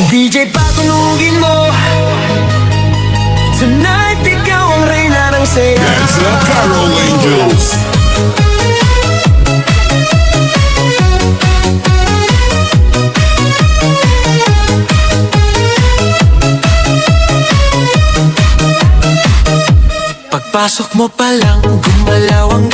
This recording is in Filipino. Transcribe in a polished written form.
DJ patunugin mo. Tonight ikaw ang reyna ng saya. It's the Carol Angels. Pagpasok mo pa lang, gumalaw ang